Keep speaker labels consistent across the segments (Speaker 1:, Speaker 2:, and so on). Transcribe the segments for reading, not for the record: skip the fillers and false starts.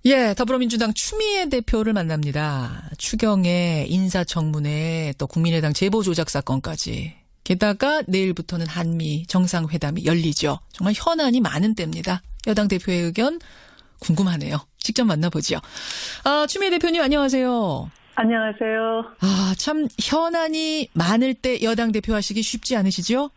Speaker 1: 예, 더불어민주당 추미애 대표를 만납니다. 추경에 인사청문회 또 국민의당 제보조작 사건까지. 게다가 내일부터는 한미 정상회담이 열리죠. 정말 현안이 많은 때입니다. 여당 대표의 의견 궁금하네요. 직접 만나보죠. 추미애 대표님 안녕하세요.
Speaker 2: 안녕하세요.
Speaker 1: 참 현안이 많을 때 여당 대표 하시기 쉽지 않으시죠?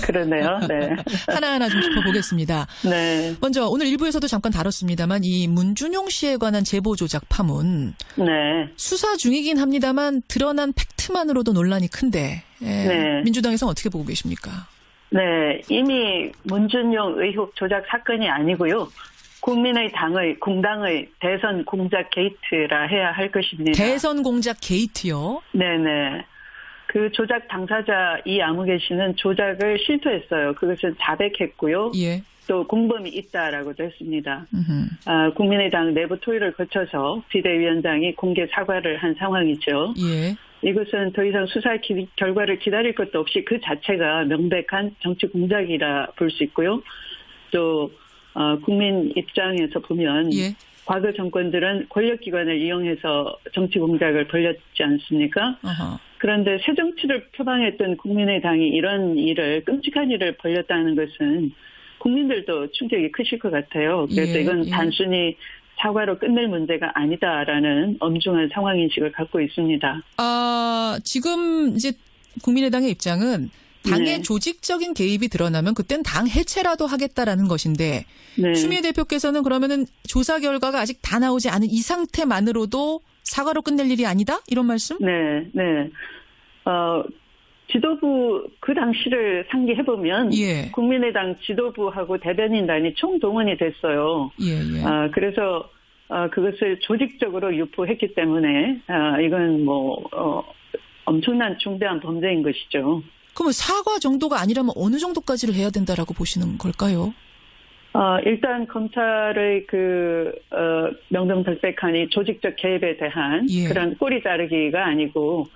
Speaker 2: 그러네요. 네.
Speaker 1: 하나하나 좀 짚어보겠습니다.
Speaker 2: 네.
Speaker 1: 먼저 오늘 1부에서도 잠깐 다뤘습니다만 이 문준용 씨에 관한 제보 조작 파문.
Speaker 2: 네.
Speaker 1: 수사 중이긴 합니다만 드러난 팩트만으로도 논란이 큰데
Speaker 2: 네.
Speaker 1: 민주당에서는 어떻게 보고 계십니까?
Speaker 2: 네. 이미 문준용 의혹 조작 사건이 아니고요. 국민의당의 공당의 대선 공작 게이트라 해야 할 것입니다.
Speaker 1: 대선 공작 게이트요?
Speaker 2: 네네. 그 조작 당사자 이아무개 씨는 조작을 실토했어요. 그것은 자백했고요.
Speaker 1: 예.
Speaker 2: 또 공범이 있다라고도 했습니다. 국민의당 내부 토의를 거쳐서 비대위원장이 공개 사과를 한 상황이죠.
Speaker 1: 예.
Speaker 2: 이것은 더 이상 수사 결과를 기다릴 것도 없이 그 자체가 명백한 정치 공작이라 볼 수 있고요. 또 국민 입장에서 보면
Speaker 1: 예.
Speaker 2: 과거 정권들은 권력기관을 이용해서 정치 공작을 벌였지 않습니까?
Speaker 1: 어허.
Speaker 2: 그런데 새 정치를 표방했던 국민의당이 이런 일을 끔찍한 일을 벌였다는 것은 국민들도 충격이 크실 것 같아요. 그래서 이건 단순히 사과로 끝낼 문제가 아니다라는 엄중한 상황인식을 갖고 있습니다.
Speaker 1: 지금 이제 국민의당의 입장은 당의
Speaker 2: 네.
Speaker 1: 조직적인 개입이 드러나면 그땐 당 해체라도 하겠다라는 것인데
Speaker 2: 네.
Speaker 1: 추미애 대표께서는 그러면은 조사 결과가 아직 다 나오지 않은 이 상태만으로도 사과로 끝낼 일이 아니다? 이런 말씀?
Speaker 2: 네, 네. 지도부 그 당시를 상기해보면
Speaker 1: 예.
Speaker 2: 국민의당 지도부하고 대변인단이 총동원이 됐어요.
Speaker 1: 예, 예.
Speaker 2: 그래서 그것을 조직적으로 유포했기 때문에 이건 엄청난 중대한 범죄인 것이죠.
Speaker 1: 그러면 사과 정도가 아니라면 어느 정도까지를 해야 된다라고 보시는 걸까요?
Speaker 2: 일단 검찰의 명명백백한 이 조직적 개입에 대한
Speaker 1: 예.
Speaker 2: 그런 꼬리 자르기가 아니고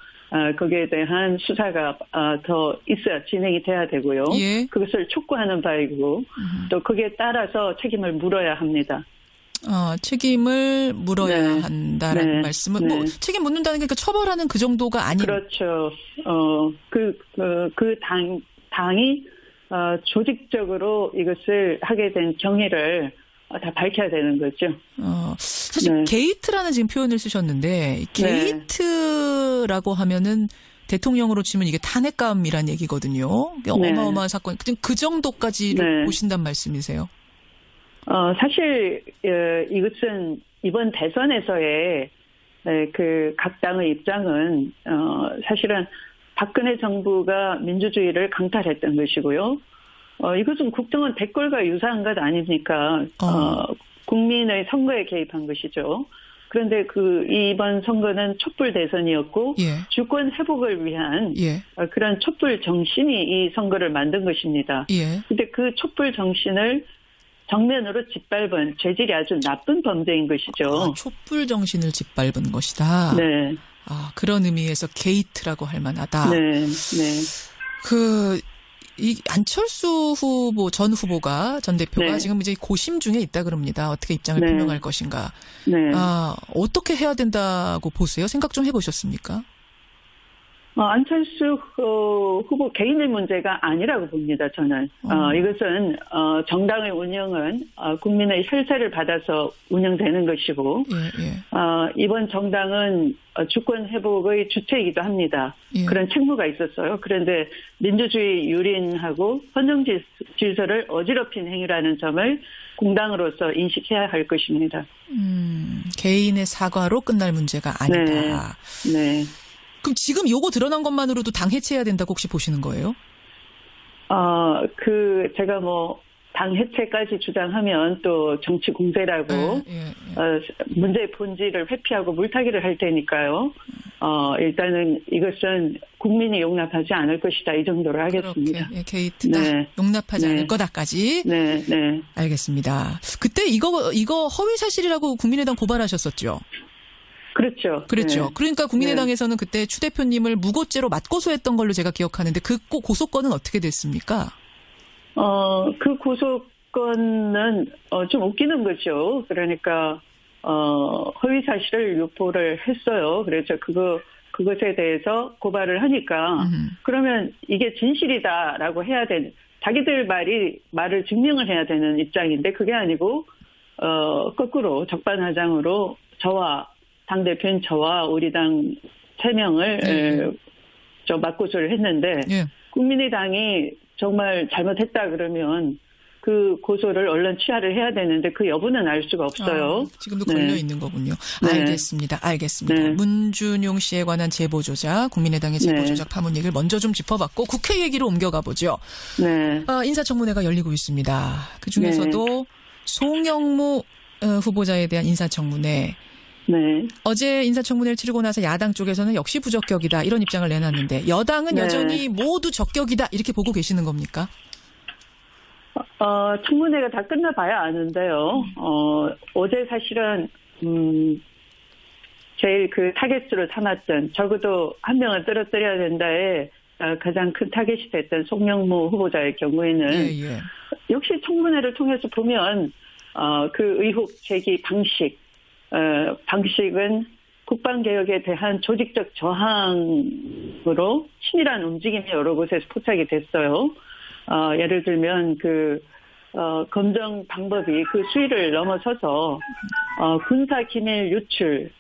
Speaker 2: 거기에 대한 수사가 더 있어야 진행이 돼야 되고요.
Speaker 1: 예.
Speaker 2: 그것을 촉구하는 바이고 또 거기에 따라서 책임을 물어야 합니다.
Speaker 1: 책임을 물어야
Speaker 2: 네.
Speaker 1: 한다라는
Speaker 2: 네.
Speaker 1: 말씀은
Speaker 2: 네.
Speaker 1: 책임 묻는다는 게 처벌하는 그 정도가 아닌.
Speaker 2: 그렇죠. 당이 조직적으로 이것을 하게 된 경위를 다 밝혀야 되는 거죠.
Speaker 1: 사실
Speaker 2: 네.
Speaker 1: 게이트라는 지금 표현을 쓰셨는데 게이트라고 하면은 대통령으로 치면 이게 탄핵감이란 얘기거든요.
Speaker 2: 네.
Speaker 1: 어마어마한 사건. 그 정도까지를
Speaker 2: 네.
Speaker 1: 보신단 말씀이세요?
Speaker 2: 사실 이것은 이번 대선에서의 그 각 당의 입장은 사실은 박근혜 정부가 민주주의를 강탈했던 것이고요. 이것은 국정원 대꼴과 유사한 것 아닙니까? 국민의 선거에 개입한 것이죠. 그런데 이번 선거는 촛불 대선이었고
Speaker 1: 예. 주권
Speaker 2: 회복을 위한
Speaker 1: 예.
Speaker 2: 그런 촛불 정신이 이 선거를 만든 것입니다.
Speaker 1: 예.
Speaker 2: 근데 그 촛불 정신을 정면으로 짓밟은 죄질이 아주 나쁜 범죄인 것이죠.
Speaker 1: 촛불 정신을 짓밟은 것이다.
Speaker 2: 네.
Speaker 1: 그런 의미에서 게이트라고 할 만하다.
Speaker 2: 네. 네.
Speaker 1: 이 안철수 전 후보가, 전 대표가
Speaker 2: 네.
Speaker 1: 지금 이제 고심 중에 있다 그럽니다. 어떻게 입장을
Speaker 2: 네.
Speaker 1: 표명할 것인가.
Speaker 2: 네.
Speaker 1: 어떻게 해야 된다고 보세요? 생각 좀 해보셨습니까?
Speaker 2: 안철수 후보 개인의 문제가 아니라고 봅니다, 저는. 이것은, 정당의 운영은, 국민의 혈세를 받아서 운영되는 것이고,
Speaker 1: 예, 예.
Speaker 2: 이번 정당은 주권 회복의 주체이기도 합니다.
Speaker 1: 예.
Speaker 2: 그런 책무가 있었어요. 그런데 민주주의 유린하고 헌정 질서를 어지럽힌 행위라는 점을 공당으로서 인식해야 할 것입니다.
Speaker 1: 개인의 사과로 끝날 문제가 아니다.
Speaker 2: 네. 네.
Speaker 1: 그럼 지금 요거 드러난 것만으로도 당 해체해야 된다고 혹시 보시는 거예요?
Speaker 2: 제가 당 해체까지 주장하면 또 정치 공세라고, 문제의 본질을 회피하고 물타기를 할 테니까요. 일단은 이것은 국민이 용납하지 않을 것이다. 이 정도로 하겠습니다.
Speaker 1: 그렇게, 게이트다. 네. 용납하지 않을 거다까지.
Speaker 2: 네, 네.
Speaker 1: 알겠습니다. 그때 이거 허위 사실이라고 국민의당 고발하셨었죠?
Speaker 2: 그렇죠.
Speaker 1: 그렇죠.
Speaker 2: 네.
Speaker 1: 그러니까 국민의당에서는 그때 추 대표님을 무고죄로 맞고소했던 걸로 제가 기억하는데 그 고소건은 어떻게 됐습니까?
Speaker 2: 그 고소건은 좀 웃기는 거죠. 그러니까 허위 사실을 유포를 했어요. 그래서 그것에 대해서 고발을 하니까 그러면 이게 진실이다라고 해야 되는, 자기들 말을 증명을 해야 되는 입장인데 그게 아니고 거꾸로 적반하장으로 저와 당대표인 저와 우리 당 3명을 맞고소를 했는데 국민의당이 정말 잘못했다 그러면 그 고소를 얼른 취하를 해야 되는데 그 여부는 알 수가 없어요.
Speaker 1: 지금도 걸려 있는 거군요. 알겠습니다.
Speaker 2: 네.
Speaker 1: 문준용 씨에 관한 제보 조작, 국민의당의 제보 조작 파문 얘기를 먼저 좀 짚어봤고 국회 얘기로 옮겨가 보죠.
Speaker 2: 네.
Speaker 1: 인사청문회가 열리고 있습니다. 그중에서도 송영무 후보자에 대한 인사청문회.
Speaker 2: 네.
Speaker 1: 어제 인사청문회를 치르고 나서 야당 쪽에서는 역시 부적격이다 이런 입장을 내놨는데 여당은 여전히 모두 적격이다 이렇게 보고 계시는 겁니까?
Speaker 2: 청문회가 다 끝나봐야 아는데요. 어제 사실은 제일 그 타겟으로 삼았던, 적어도 한 명을 떨어뜨려야 된다에 가장 큰 타겟이 됐던 송영무 후보자의 경우에는 역시 청문회를 통해서 보면 그 의혹 제기 방식은 국방개혁에 대한 조직적 저항으로 치밀한 움직임이 여러 곳에서 포착이 됐어요. 예를 들면 검정 방법이 그 수위를 넘어서서 군사 기밀 유출,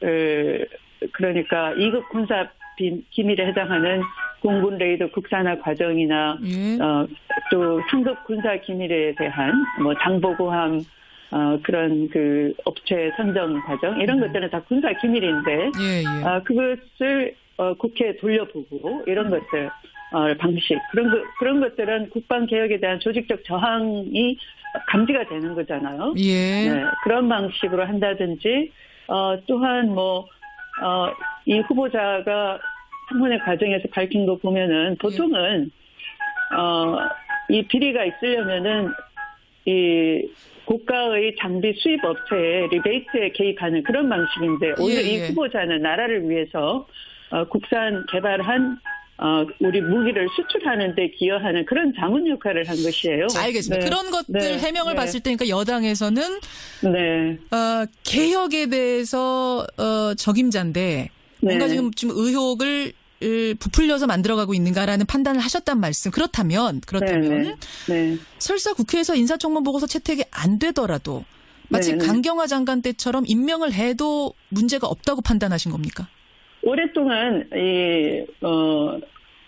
Speaker 2: 그러니까 2급 군사 기밀에 해당하는 공군 레이더 국산화 과정이나 또 상급 군사 기밀에 대한 뭐 장보고함 그런 그 업체 선정 과정 이런 것들은 다 군사 기밀인데 그것을 국회에 돌려보고 이런 것들 방식 그런 것들은 국방 개혁에 대한 조직적 저항이 감지가 되는 거잖아요. 네, 그런 방식으로 한다든지 또한 이 후보자가 청문회 과정에서 밝힌 거 보면은 보통은 이 비리가 있으려면은 이 고가의 장비 수입 업체의 리베이트에 개입하는 그런 방식인데 오히려 이 후보자는 나라를 위해서 국산 개발한 우리 무기를 수출하는 데 기여하는 그런 자문 역할을 한 것이에요.
Speaker 1: 알겠습니다. 그런 것들 해명을 봤을 때 그러니까 여당에서는 개혁에 대해서 적임자인데 뭔가 지금 의혹을 부풀려서 만들어가고 있는가라는 판단을 하셨단 말씀. 그렇다면 설사 국회에서 인사청문 보고서 채택이 안 되더라도 마치 강경화 장관 때처럼 임명을 해도 문제가 없다고 판단하신 겁니까? 오랫동안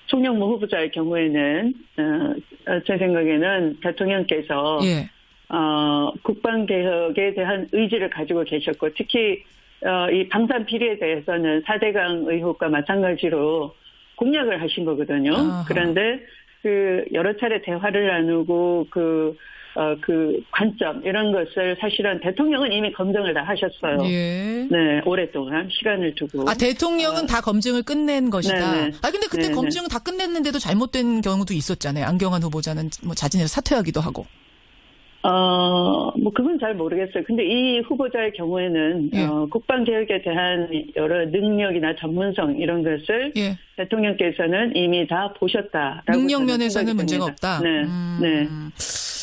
Speaker 2: 송영무 후보자의 경우에는 제 생각에는 대통령께서 국방개혁에 대한 의지를 가지고 계셨고 특히 이 방산 비리에 대해서는 4대강 의혹과 마찬가지로 공약을 하신 거거든요. 그런데 여러 차례 대화를 나누고 그 관점 이런 것을 사실은 대통령은 이미 검증을 다 하셨어요. 네, 오랫동안 시간을 두고.
Speaker 1: 대통령은 다 검증을 끝낸 것이다. 근데 그때 검증을 다 끝냈는데도 잘못된 경우도 있었잖아요. 안경환 후보자는 자진해서 사퇴하기도 하고.
Speaker 2: 그건 잘 모르겠어요. 근데 이 후보자의 경우에는 국방개혁에 대한 여러 능력이나 전문성 이런 것을 대통령께서는 이미 다 보셨다라고.
Speaker 1: 능력 면에서는 문제가 없다.
Speaker 2: 네.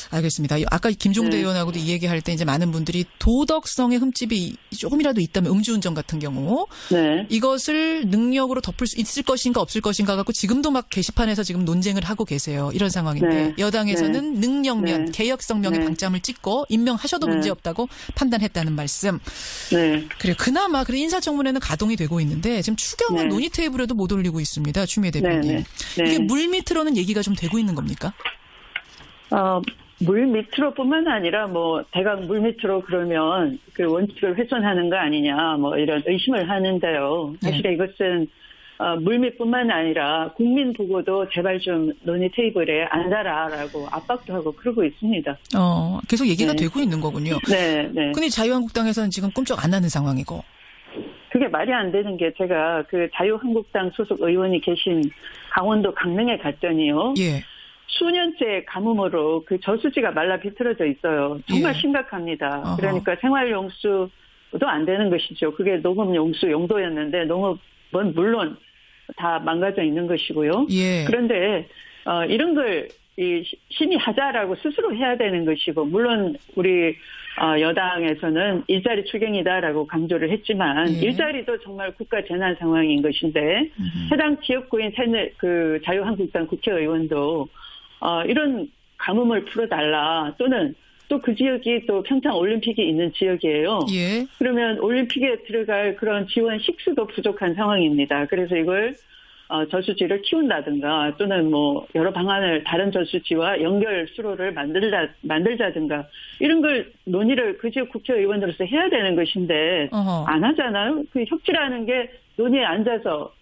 Speaker 1: 알겠습니다. 아까 김종대 의원하고도 이 얘기할 때 이제 많은 분들이 도덕성의 흠집이 조금이라도 있다면 음주운전 같은 경우 이것을 능력으로 덮을 수 있을 것인가 없을 것인가 갖고 지금도 막 게시판에서 지금 논쟁을 하고 계세요. 이런 상황인데 여당에서는 능력면, 개혁성 면에 방점을 찍고 임명하셔도 문제없다고 판단했다는 말씀. 그래요. 그나마 인사청문회는 가동이 되고 있는데 지금 추경은 논의 테이블에도 못 올리고 있습니다. 추미애 대표님. 이게 물밑으로는 얘기가 좀 되고 있는 겁니까?
Speaker 2: 물 밑으로뿐만 아니라 대강 물 밑으로 그러면 그 원칙을 훼손하는 거 아니냐 이런 의심을 하는데요. 사실 이것은 물 밑뿐만 아니라 국민 보고도 제발 좀 논의 테이블에 앉아라라고 압박도 하고 그러고 있습니다.
Speaker 1: 계속 얘기가 되고 있는 거군요. 근데 자유한국당에서는 지금 꼼짝 안 하는 상황이고.
Speaker 2: 그게 말이 안 되는 게 제가 그 자유한국당 소속 의원이 계신 강원도 강릉에 갔더니요. 수년째 가뭄으로 그 저수지가 말라 비틀어져 있어요. 정말 심각합니다. 그러니까 생활용수도 안 되는 것이죠. 그게 농업용수 용도였는데 농업은 물론 다 망가져 있는 것이고요. 그런데 이런 걸 이 심의하자라고 스스로 해야 되는 것이고, 물론 우리 여당에서는 일자리 추경이다라고 강조를 했지만
Speaker 1: 예.
Speaker 2: 일자리도 정말 국가 재난 상황인 것인데 해당 지역구인 그 자유한국당 국회의원도 이런 가뭄을 풀어달라, 또는 또 그 지역이 또 평창 올림픽이 있는 지역이에요.
Speaker 1: 예.
Speaker 2: 그러면 올림픽에 들어갈 그런 지원 식수도 부족한 상황입니다. 그래서 이걸 저수지를 키운다든가, 또는 뭐 여러 방안을 다른 저수지와 연결 수로를 만들자든가, 이런 걸 논의를 그 지역 국회의원으로서 해야 되는 것인데 안 하잖아요. 그 협치라는 게 논의에 앉아서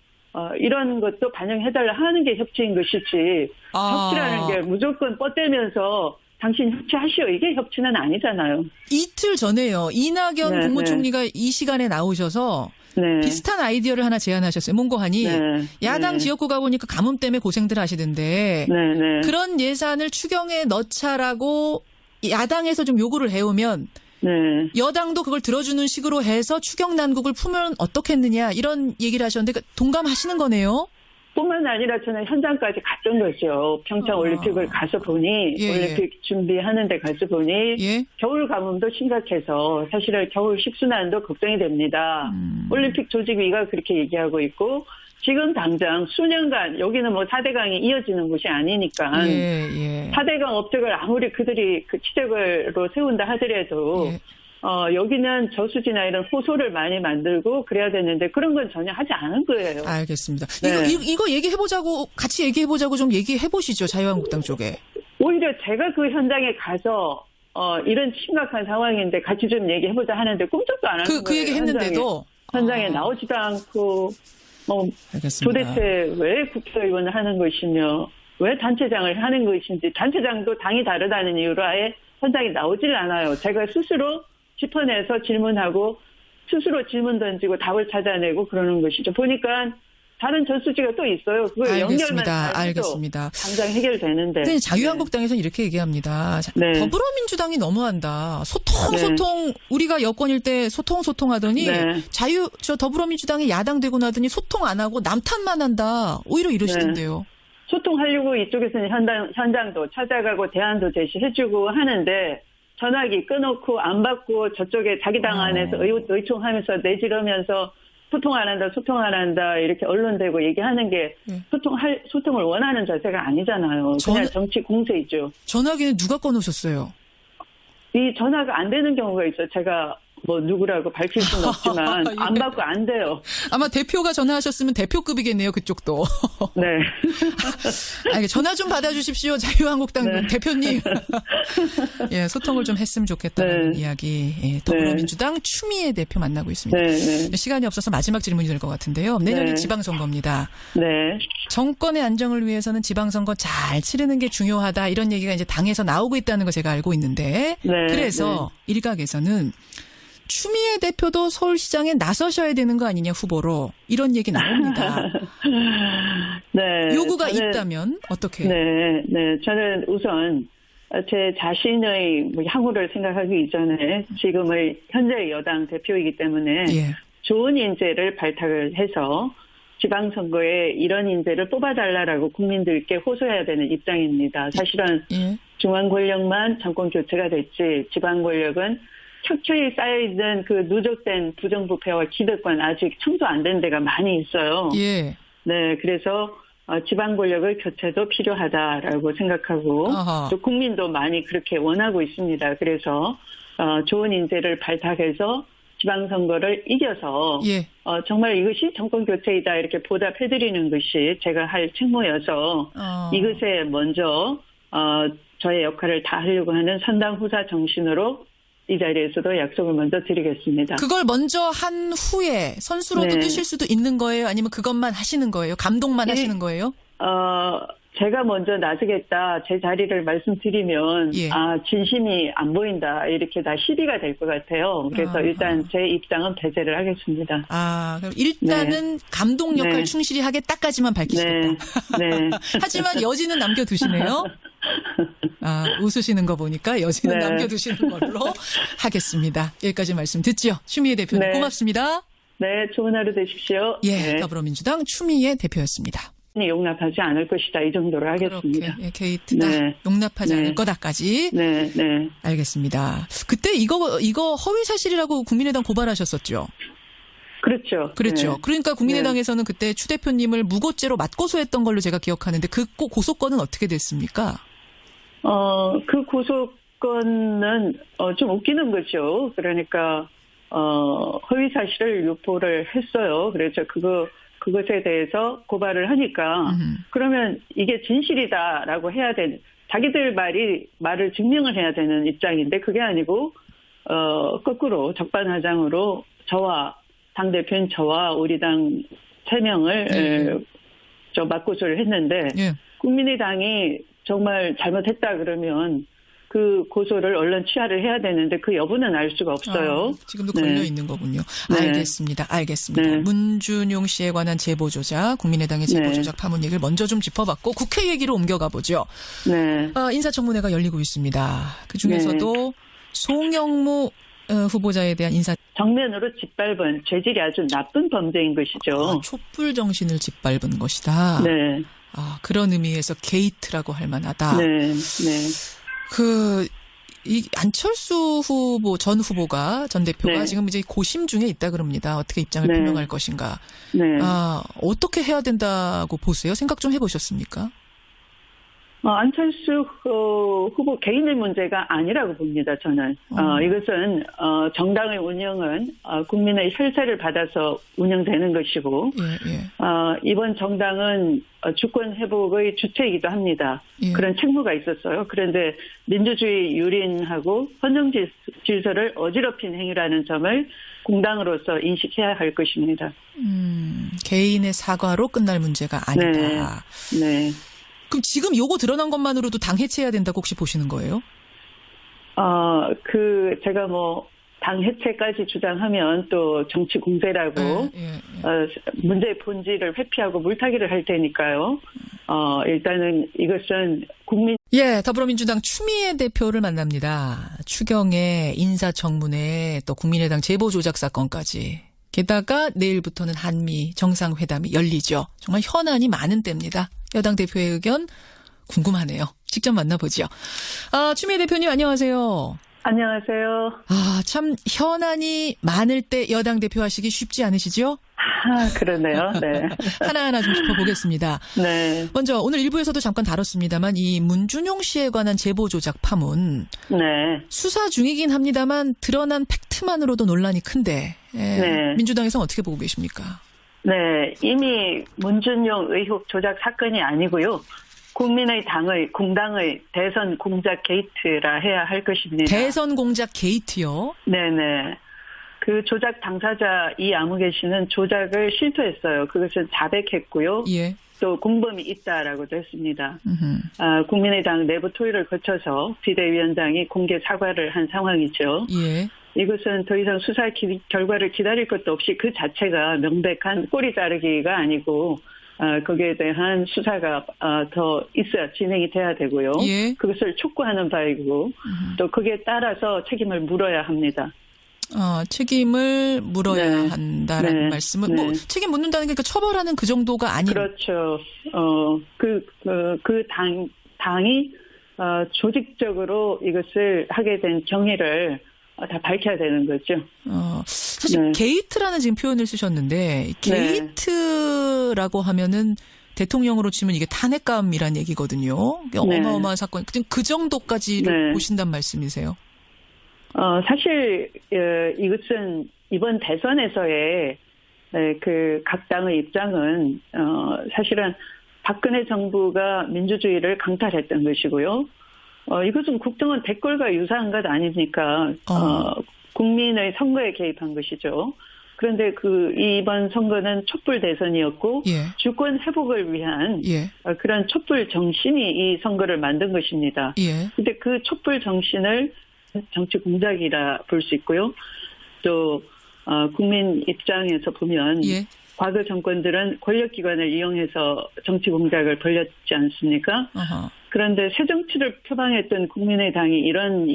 Speaker 2: 이런 것도 반영해달라 하는 게 협치인 것이지, 협치라는 게 무조건 뻗대면서 당신 협치하시오, 이게 협치는 아니잖아요.
Speaker 1: 이틀 전에요. 이낙연
Speaker 2: 네,
Speaker 1: 국무총리가 이 시간에 나오셔서
Speaker 2: 네.
Speaker 1: 비슷한 아이디어를 하나 제안하셨어요. 몽고하니
Speaker 2: 네,
Speaker 1: 야당
Speaker 2: 네.
Speaker 1: 지역구 가보니까 가뭄 때문에 고생들 하시던데
Speaker 2: 네, 네.
Speaker 1: 그런 예산을 추경에 넣자라고 야당에서 좀 요구를 해오면
Speaker 2: 네.
Speaker 1: 여당도 그걸 들어주는 식으로 해서 추경 난국을 풀면 어떻겠느냐, 이런 얘기를 하셨는데 동감하시는 거네요.
Speaker 2: 뿐만 아니라 저는 현장까지 갔던 거죠. 평창 올림픽을 가서 보니,
Speaker 1: 예,
Speaker 2: 올림픽 준비하는 데 가서 보니
Speaker 1: 예.
Speaker 2: 겨울 가뭄도 심각해서 사실은 겨울 식수난도 걱정이 됩니다. 올림픽 조직위가 그렇게 얘기하고 있고, 지금 당장 수년간 여기는 뭐 4대강이 이어지는 곳이 아니니까
Speaker 1: 예.
Speaker 2: 4대강 업적을 아무리 그들이 그 취재로 세운다 하더라도
Speaker 1: 예.
Speaker 2: 여기는 저수지나 이런 호소를 많이 만들고 그래야 되는데 그런 건 전혀 하지 않은 거예요.
Speaker 1: 알겠습니다.
Speaker 2: 네.
Speaker 1: 이거 얘기해보자고, 같이 얘기해보자고 좀 얘기해보시죠. 자유한국당 쪽에.
Speaker 2: 오히려 제가 그 현장에 가서 이런 심각한 상황인데 같이 좀 얘기해보자 하는데 꿈쩍도 안 하는 거예요.
Speaker 1: 그 얘기 했는데도.
Speaker 2: 현장에 나오지도 않고,
Speaker 1: 알겠습니다.
Speaker 2: 도대체 왜 국회의원을 하는 것이며 왜 단체장을 하는 것인지, 단체장도 당이 다르다는 이유로 아예 현장에 나오질 않아요. 제가 스스로 짚어내서 질문하고 스스로 질문 던지고 답을 찾아내고 그러는 것이죠. 보니까 다른 저수지가 또 있어요. 그걸 연결만
Speaker 1: 알겠습니다.
Speaker 2: 당장 해결되는데.
Speaker 1: 근데 자유한국당에서는 이렇게 얘기합니다.
Speaker 2: 네.
Speaker 1: 더불어민주당이 너무한다.
Speaker 2: 네.
Speaker 1: 소통, 우리가 여권일 때 소통하더니
Speaker 2: 네.
Speaker 1: 더불어민주당이 야당 되고 나더니 소통 안 하고 남탓만 한다. 오히려 이러시던데요.
Speaker 2: 소통하려고 이쪽에서는 현장도 찾아가고 대안도 제시해주고 하는데 전화기 끊어놓고 안 받고 저쪽에 자기 당 안에서 의총하면서 내지르면서 소통 안 한다 이렇게 언론대고 얘기하는 게 소통을 원하는 자세가 아니잖아요. 그냥 정치 공세이죠.
Speaker 1: 전화기는 누가 꺼놓으셨어요?
Speaker 2: 이 전화가 안 되는 경우가 있어요. 제가 뭐 누구라고 밝힐 수는 없지만
Speaker 1: 예.
Speaker 2: 안 받고 안 돼요.
Speaker 1: 아마 대표가 전화하셨으면 대표급이겠네요. 그쪽도.
Speaker 2: 네.
Speaker 1: 전화 좀 받아주십시오. 자유한국당
Speaker 2: 네.
Speaker 1: 대표님. 예, 소통을 좀 했으면 좋겠다는
Speaker 2: 네.
Speaker 1: 이야기. 예, 더불어민주당 추미애 대표 만나고 있습니다.
Speaker 2: 네.
Speaker 1: 시간이 없어서 마지막 질문이 될 것 같은데요. 내년이
Speaker 2: 네.
Speaker 1: 지방선거입니다.
Speaker 2: 네.
Speaker 1: 정권의 안정을 위해서는 지방선거 잘 치르는 게 중요하다, 이런 얘기가 이제 당에서 나오고 있다는 거 제가 알고 있는데,
Speaker 2: 네.
Speaker 1: 그래서 일각에서는 추미애 대표도 서울시장에 나서셔야 되는 거 아니냐, 후보로, 이런 얘기 나옵니다.
Speaker 2: 네.
Speaker 1: 요구가 있다면 어떻게?
Speaker 2: 네. 저는 우선 제 자신의 향후를 생각하기 이전에 지금의 현재 여당 대표이기 때문에
Speaker 1: 예.
Speaker 2: 좋은 인재를 발탁을 해서 지방선거에 이런 인재를 뽑아달라고 국민들께 호소해야 되는 입장입니다. 사실은
Speaker 1: 예.
Speaker 2: 중앙 권력만 정권 교체가 됐지 지방 권력은 척추에 쌓여있는 그 누적된 부정부패와 기득권 아직 청소 안 된 데가 많이 있어요.
Speaker 1: 예.
Speaker 2: 네, 그래서 지방 권력의 교체도 필요하다라고 생각하고
Speaker 1: 아하.
Speaker 2: 또 국민도 많이 그렇게 원하고 있습니다. 그래서 좋은 인재를 발탁해서 지방선거를 이겨서
Speaker 1: 예.
Speaker 2: 정말 이것이 정권 교체이다 이렇게 보답해드리는 것이 제가 할 책무여서 이것에 먼저 저의 역할을 다하려고 하는 선당 후사 정신으로 이 자리에서도 약속을 먼저 드리겠습니다.
Speaker 1: 그걸 먼저 한 후에 선수로도
Speaker 2: 네.
Speaker 1: 뜨실 수도 있는 거예요? 아니면 그것만 하시는 거예요? 감동만 하시는 거예요?
Speaker 2: 제가 먼저 나서겠다, 제 자리를 말씀드리면
Speaker 1: 예.
Speaker 2: 진심이 안 보인다 이렇게 다 시비가 될 것 같아요. 그래서 일단 제 입장은 배제를 하겠습니다.
Speaker 1: 그럼 일단은 감동 역할
Speaker 2: 네.
Speaker 1: 충실히 하겠다까지만 밝히시겠다.
Speaker 2: 네.
Speaker 1: 하지만 여지는 남겨두시네요. 웃으시는 거 보니까 여지는
Speaker 2: 네.
Speaker 1: 남겨두시는 걸로 하겠습니다. 여기까지 말씀 듣지요. 추미애 대표님
Speaker 2: 네.
Speaker 1: 고맙습니다.
Speaker 2: 네, 좋은 하루 되십시오.
Speaker 1: 예,
Speaker 2: 네.
Speaker 1: 더불어민주당 추미애 대표였습니다.
Speaker 2: 용납하지 않을 것이다. 이 정도로 하겠습니다.
Speaker 1: 그렇게 게이트다.
Speaker 2: 네.
Speaker 1: 용납하지
Speaker 2: 네.
Speaker 1: 않을 거다까지.
Speaker 2: 네, 네.
Speaker 1: 알겠습니다. 그때 이거 허위 사실이라고 국민의당 고발하셨었죠.
Speaker 2: 그렇죠.
Speaker 1: 그렇죠.
Speaker 2: 네.
Speaker 1: 그러니까 국민의당에서는 그때 추 대표님을 무고죄로 맞고소했던 걸로 제가 기억하는데 그 고소건은 어떻게 됐습니까?
Speaker 2: 그 고소건은 좀 웃기는 거죠. 그러니까 허위 사실을 유포를 했어요. 그래서 그것에 대해서 고발을 하니까 그러면 이게 진실이다라고 해야 되는, 자기들 말을 증명을 해야 되는 입장인데 그게 아니고 거꾸로 적반하장으로 당대표인 저와 우리 당 3명을 맞고소를 했는데
Speaker 1: 예.
Speaker 2: 국민의당이 정말 잘못했다 그러면 그 고소를 언론 취하를 해야 되는데 그 여부는 알 수가 없어요.
Speaker 1: 지금도 걸려 있는 거군요.
Speaker 2: 네.
Speaker 1: 알겠습니다.
Speaker 2: 네.
Speaker 1: 문준용 씨에 관한 제보 조작, 국민의당의 제보 조작 파문 얘기를 먼저 좀 짚어봤고 국회 얘기로 옮겨가 보죠.
Speaker 2: 네.
Speaker 1: 인사청문회가 열리고 있습니다. 그 중에서도 송영무 후보자에 대한
Speaker 2: 정면으로 짓밟은 죄질이 아주 나쁜 범죄인 것이죠.
Speaker 1: 촛불 정신을 짓밟은 것이다.
Speaker 2: 네.
Speaker 1: 그런 의미에서 게이트라고 할 만하다.
Speaker 2: 네. 네.
Speaker 1: 이 안철수 전 대표가
Speaker 2: 네.
Speaker 1: 지금 이제 고심 중에 있다 그럽니다. 어떻게 입장을
Speaker 2: 네.
Speaker 1: 표명할 것인가.
Speaker 2: 네.
Speaker 1: 어떻게 해야 된다고 보세요? 생각 좀 해보셨습니까?
Speaker 2: 안철수 후보 개인의 문제가 아니라고 봅니다, 저는. 이것은, 정당의 운영은, 국민의 혈세를 받아서 운영되는 것이고, 이번 정당은 주권 회복의 주체이기도 합니다. 그런 책무가 있었어요. 그런데 민주주의 유린하고 헌정 질서를 어지럽힌 행위라는 점을 공당으로서 인식해야 할 것입니다.
Speaker 1: 개인의 사과로 끝날 문제가 아니다.
Speaker 2: 네.
Speaker 1: 그럼 지금 요거 드러난 것만으로도 당 해체해야 된다고 혹시 보시는 거예요?
Speaker 2: 제가 당 해체까지 주장하면 또 정치 공세라고, 문제의 본질을 회피하고 물타기를 할 테니까요. 일단은 이것은
Speaker 1: 더불어민주당 추미애 대표를 만납니다. 추경에 인사청문회 또 국민의당 제보 조작 사건까지. 게다가 내일부터는 한미 정상회담이 열리죠. 정말 현안이 많은 때입니다. 여당 대표의 의견 궁금하네요. 직접 만나보죠. 추미애 대표님 안녕하세요.
Speaker 2: 안녕하세요.
Speaker 1: 참 현안이 많을 때 여당 대표 하시기 쉽지 않으시죠?
Speaker 2: 그러네요. 네.
Speaker 1: 하나하나 좀 짚어보겠습니다.
Speaker 2: 네.
Speaker 1: 먼저 오늘 일부에서도 잠깐 다뤘습니다만 이 문준용 씨에 관한 제보 조작 파문.
Speaker 2: 네.
Speaker 1: 수사 중이긴 합니다만 드러난 팩트만으로도 논란이 큰데
Speaker 2: 네.
Speaker 1: 민주당에서는 어떻게 보고 계십니까?
Speaker 2: 네. 이미 문준용 의혹 조작 사건이 아니고요. 공당의 대선 공작 게이트라 해야 할 것입니다.
Speaker 1: 대선 공작 게이트요?
Speaker 2: 네네. 그 조작 당사자 이아무개 씨는 조작을 실토했어요. 그것은 자백했고요.
Speaker 1: 예.
Speaker 2: 또 공범이 있다라고도 했습니다. 국민의당 내부 토의를 거쳐서 비대위원장이 공개 사과를 한 상황이죠.
Speaker 1: 예.
Speaker 2: 이것은 더 이상 수사 결과를 기다릴 것도 없이 그 자체가 명백한 꼬리 자르기가 아니고 거기에 대한 수사가 더 있어야 진행이 돼야 되고요.
Speaker 1: 예.
Speaker 2: 그것을 촉구하는 바이고 또 거기에 따라서 책임을 물어야 합니다.
Speaker 1: 책임을 물어야 한다라는 말씀은 책임 묻는다는 게 처벌하는 그 정도가 아닌.
Speaker 2: 그렇죠. 당이 조직적으로 이것을 하게 된 경위를 다 밝혀야 되는 거죠.
Speaker 1: 사실 게이트라는 지금 표현을 쓰셨는데 게이트라고 하면은 대통령으로 치면 이게 탄핵감이란 얘기거든요. 어마어마한 사건. 그 정도까지를 보신단 말씀이세요?
Speaker 2: 사실 이것은 이번 대선에서의 각 당의 입장은 사실은 박근혜 정부가 민주주의를 강탈했던 것이고요. 이것은 국정원 댓글과 유사한 것 아닙니까? 국민의 선거에 개입한 것이죠. 그런데 이번 선거는 촛불 대선이었고 주권 회복을 위한 그런 촛불 정신이 이 선거를 만든 것입니다. 그런데 그 촛불 정신을 정치 공작이라 볼 수 있고요. 또 국민 입장에서 보면 과거 정권들은 권력기관을 이용해서 정치 공작을 벌였지 않습니까? 그런데 새 정치를 표방했던 국민의당이 이런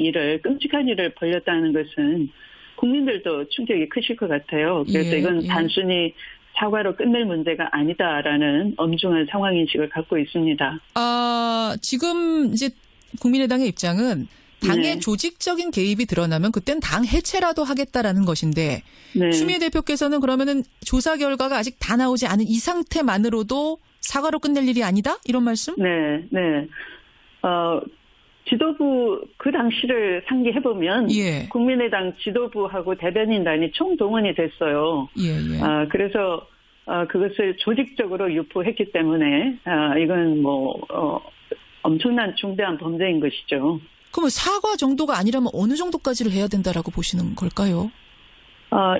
Speaker 2: 끔찍한 일을 벌였다는 것은 국민들도 충격이 크실 것 같아요. 그래서 이건 단순히 사과로 끝낼 문제가 아니다라는 엄중한 상황인식을 갖고 있습니다.
Speaker 1: 지금 이제 국민의당의 입장은 당의
Speaker 2: 네.
Speaker 1: 조직적인 개입이 드러나면 그땐 당 해체라도 하겠다라는 것인데
Speaker 2: 네.
Speaker 1: 추미애 대표께서는 그러면은 조사 결과가 아직 다 나오지 않은 이 상태만으로도 사과로 끝낼 일이 아니다? 이런 말씀?
Speaker 2: 네, 네. 지도부 그 당시를 상기해보면
Speaker 1: 예.
Speaker 2: 국민의당 지도부하고 대변인단이 총동원이 됐어요.
Speaker 1: 예, 예.
Speaker 2: 그래서 그것을 조직적으로 유포했기 때문에 이건 엄청난 중대한 범죄인 것이죠.
Speaker 1: 그러면 사과 정도가 아니라면 어느 정도까지를 해야 된다라고 보시는 걸까요?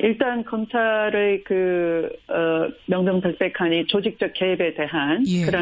Speaker 2: 일단 검찰의 명명백백한 이 조직적 개입에 대한
Speaker 1: 예.
Speaker 2: 그런